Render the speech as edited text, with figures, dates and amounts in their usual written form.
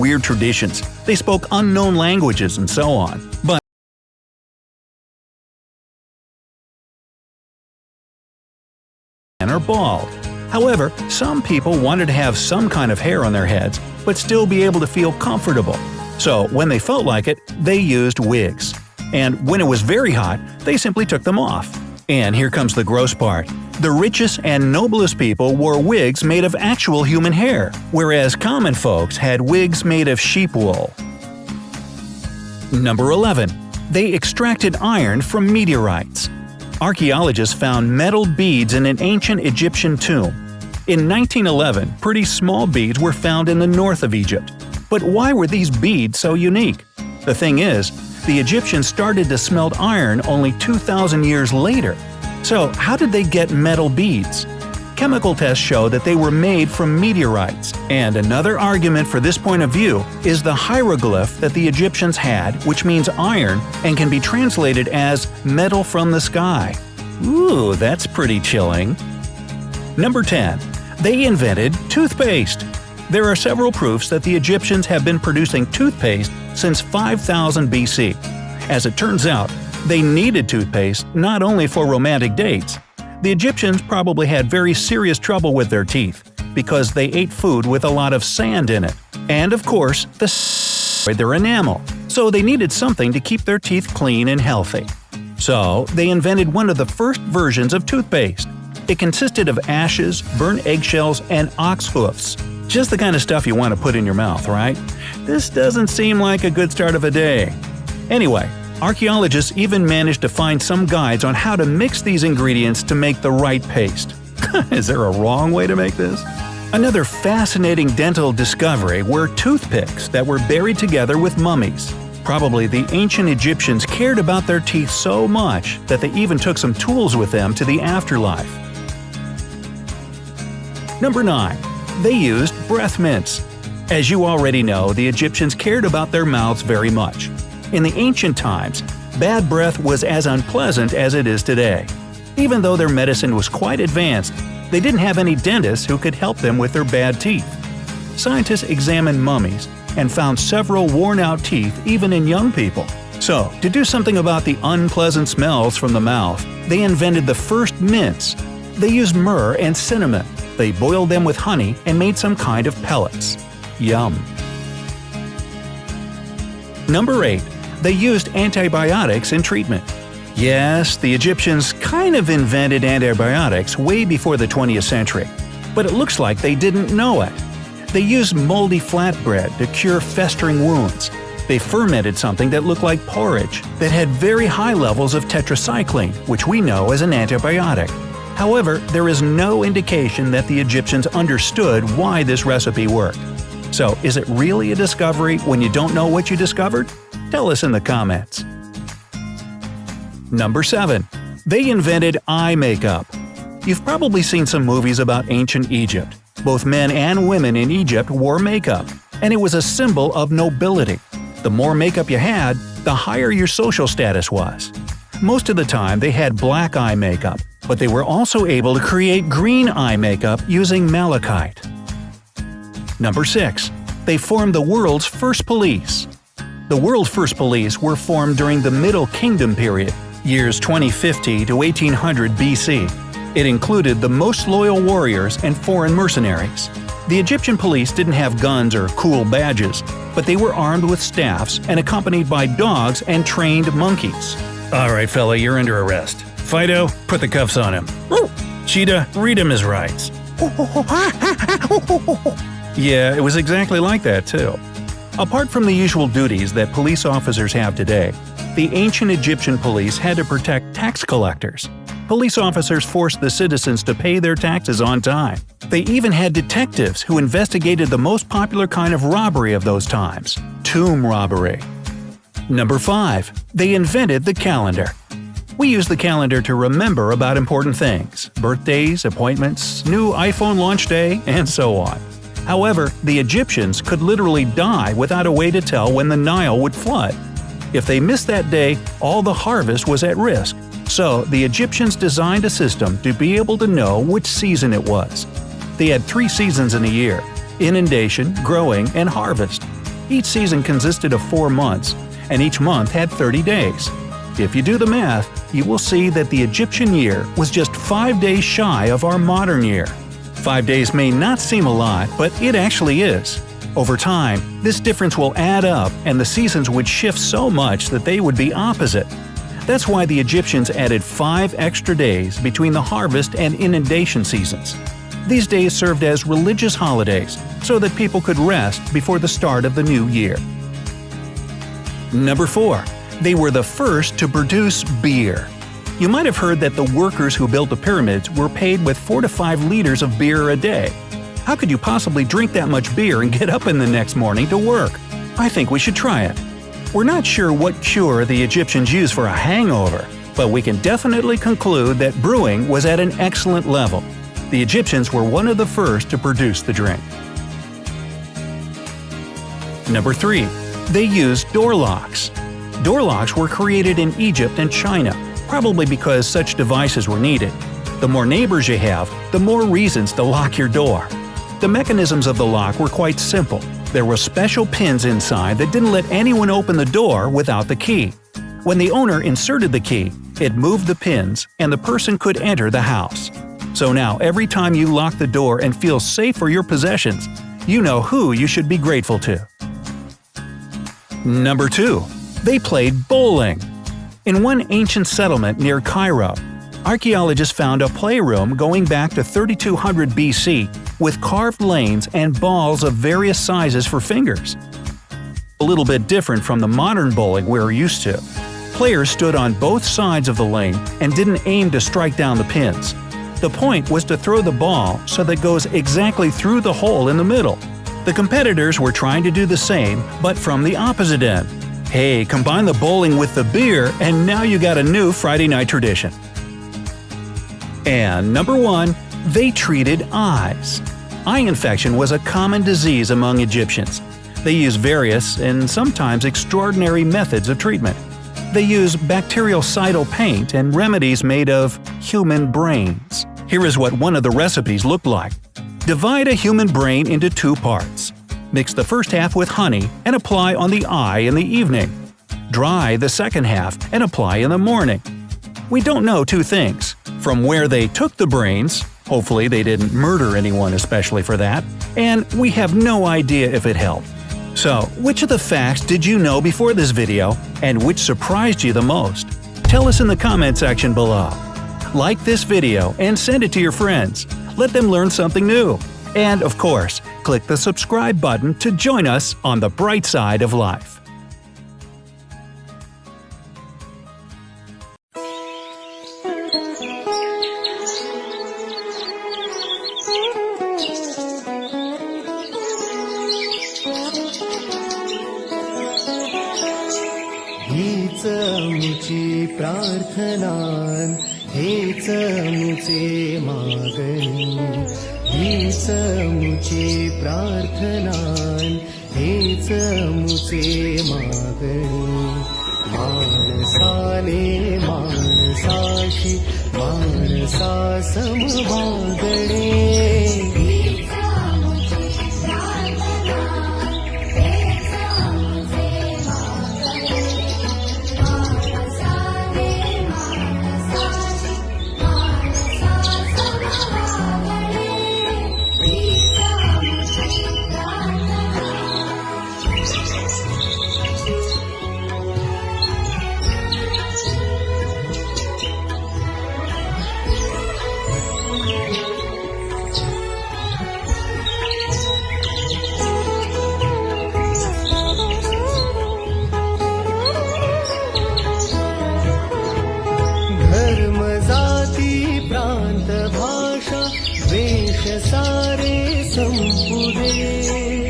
weird traditions. They spoke unknown languages and so on. But men are bald. However, some people wanted to have some kind of hair on their heads, but still be able to feel comfortable. So when they felt like it, they used wigs. And when it was very hot, they simply took them off. And here comes the gross part. The richest and noblest people wore wigs made of actual human hair, whereas common folks had wigs made of sheep wool. Number 11. They extracted iron from meteorites. Archaeologists found metal beads in an ancient Egyptian tomb. In 1911, pretty small beads were found in the north of Egypt. But why were these beads so unique? The thing is, the Egyptians started to smelt iron only 2,000 years later. So how did they get metal beads? Chemical tests show that they were made from meteorites, and another argument for this point of view is the hieroglyph that the Egyptians had, which means iron and can be translated as metal from the sky. Ooh, that's pretty chilling. Number 10. They invented toothpaste. There are several proofs that the Egyptians have been producing toothpaste since 5000 BC. As it turns out, they needed toothpaste not only for romantic dates. The Egyptians probably had very serious trouble with their teeth, because they ate food with a lot of sand in it. And of course, their enamel. So they needed something to keep their teeth clean and healthy. So they invented one of the first versions of toothpaste. It consisted of ashes, burnt eggshells, and ox hoofs. Just the kind of stuff you want to put in your mouth, right? This doesn't seem like a good start of a day. Anyway, archaeologists even managed to find some guides on how to mix these ingredients to make the right paste. Is there a wrong way to make this? Another fascinating dental discovery were toothpicks that were buried together with mummies. Probably the ancient Egyptians cared about their teeth so much that they even took some tools with them to the afterlife. Number 9. They used breath mints. As you already know, the Egyptians cared about their mouths very much. In the ancient times, bad breath was as unpleasant as it is today. Even though their medicine was quite advanced, they didn't have any dentists who could help them with their bad teeth. Scientists examined mummies and found several worn-out teeth even in young people. So, to do something about the unpleasant smells from the mouth, they invented the first mints. They used myrrh and cinnamon. They boiled them with honey and made some kind of pellets. Yum. Number 8. They used antibiotics in treatment. Yes, the Egyptians kind of invented antibiotics way before the 20th century, but it looks like they didn't know it. They used moldy flatbread to cure festering wounds. They fermented something that looked like porridge that had very high levels of tetracycline, which we know as an antibiotic. However, there is no indication that the Egyptians understood why this recipe worked. So, is it really a discovery when you don't know what you discovered? Tell us in the comments. Number 7. They invented eye makeup. You've probably seen some movies about ancient Egypt. Both men and women in Egypt wore makeup, and it was a symbol of nobility. The more makeup you had, the higher your social status was. Most of the time they had black eye makeup, but they were also able to create green eye makeup using malachite. Number 6. They formed the world's first police. The world's first police were formed during the Middle Kingdom period, years 2050 to 1800 BC. It included the most loyal warriors and foreign mercenaries. The Egyptian police didn't have guns or cool badges, but they were armed with staffs and accompanied by dogs and trained monkeys. Alright fella, you're under arrest. Fido, put the cuffs on him. Cheetah, read him his rights. Yeah, it was exactly like that too. Apart from the usual duties that police officers have today, the ancient Egyptian police had to protect tax collectors. Police officers forced the citizens to pay their taxes on time. They even had detectives who investigated the most popular kind of robbery of those times – tomb robbery. Number 5. They invented the calendar. We use the calendar to remember about important things – birthdays, appointments, new iPhone launch day, and so on. However, the Egyptians could literally die without a way to tell when the Nile would flood. If they missed that day, all the harvest was at risk. So, the Egyptians designed a system to be able to know which season it was. They had 3 seasons in a year – inundation, growing, and harvest. Each season consisted of 4 months, and each month had 30 days. If you do the math, you will see that the Egyptian year was just 5 days shy of our modern year. 5 days may not seem a lot, but it actually is. Over time, this difference will add up and the seasons would shift so much that they would be opposite. That's why the Egyptians added 5 extra days between the harvest and inundation seasons. These days served as religious holidays so that people could rest before the start of the new year. Number 4. They were the first to produce beer. You might have heard that the workers who built the pyramids were paid with 4 to 5 liters of beer a day. How could you possibly drink that much beer and get up in the next morning to work? I think we should try it. We're not sure what cure the Egyptians used for a hangover, but we can definitely conclude that brewing was at an excellent level. The Egyptians were one of the first to produce the drink. Number 3. They used door locks. Door locks were created in Egypt and China, probably because such devices were needed. The more neighbors you have, the more reasons to lock your door. The mechanisms of the lock were quite simple. There were special pins inside that didn't let anyone open the door without the key. When the owner inserted the key, it moved the pins and the person could enter the house. So now every time you lock the door and feel safe for your possessions, you know who you should be grateful to. Number 2. They played bowling. In one ancient settlement near Cairo, archaeologists found a playroom going back to 3200 BC with carved lanes and balls of various sizes for fingers. A little bit different from the modern bowling we're used to. Players stood on both sides of the lane and didn't aim to strike down the pins. The point was to throw the ball so that it goes exactly through the hole in the middle. The competitors were trying to do the same, but from the opposite end. Hey, combine the bowling with the beer and now you got a new Friday night tradition. And number 1. They treated eyes. Eye infection was a common disease among Egyptians. They used various and sometimes extraordinary methods of treatment. They used bactericidal paint and remedies made of human brains. Here is what one of the recipes looked like. Divide a human brain into 2 parts. Mix the first half with honey and apply on the eye in the evening. Dry the second half and apply in the morning. We don't know 2 things: from where they took the brains, hopefully they didn't murder anyone especially for that, and we have no idea if it helped. So, which of the facts did you know before this video, and which surprised you the most? Tell us in the comment section below. Like this video and send it to your friends. Let them learn something new. And of course, click the subscribe button to join us on the bright side of life. हीच मुची प्रार्थनान हेच मुचे मागणी हीच मुची प्रार्थनान हेच मुचे मागणी माणसाने माणसाशी माणसा समभागणे भाषा वेश सारे संपुदे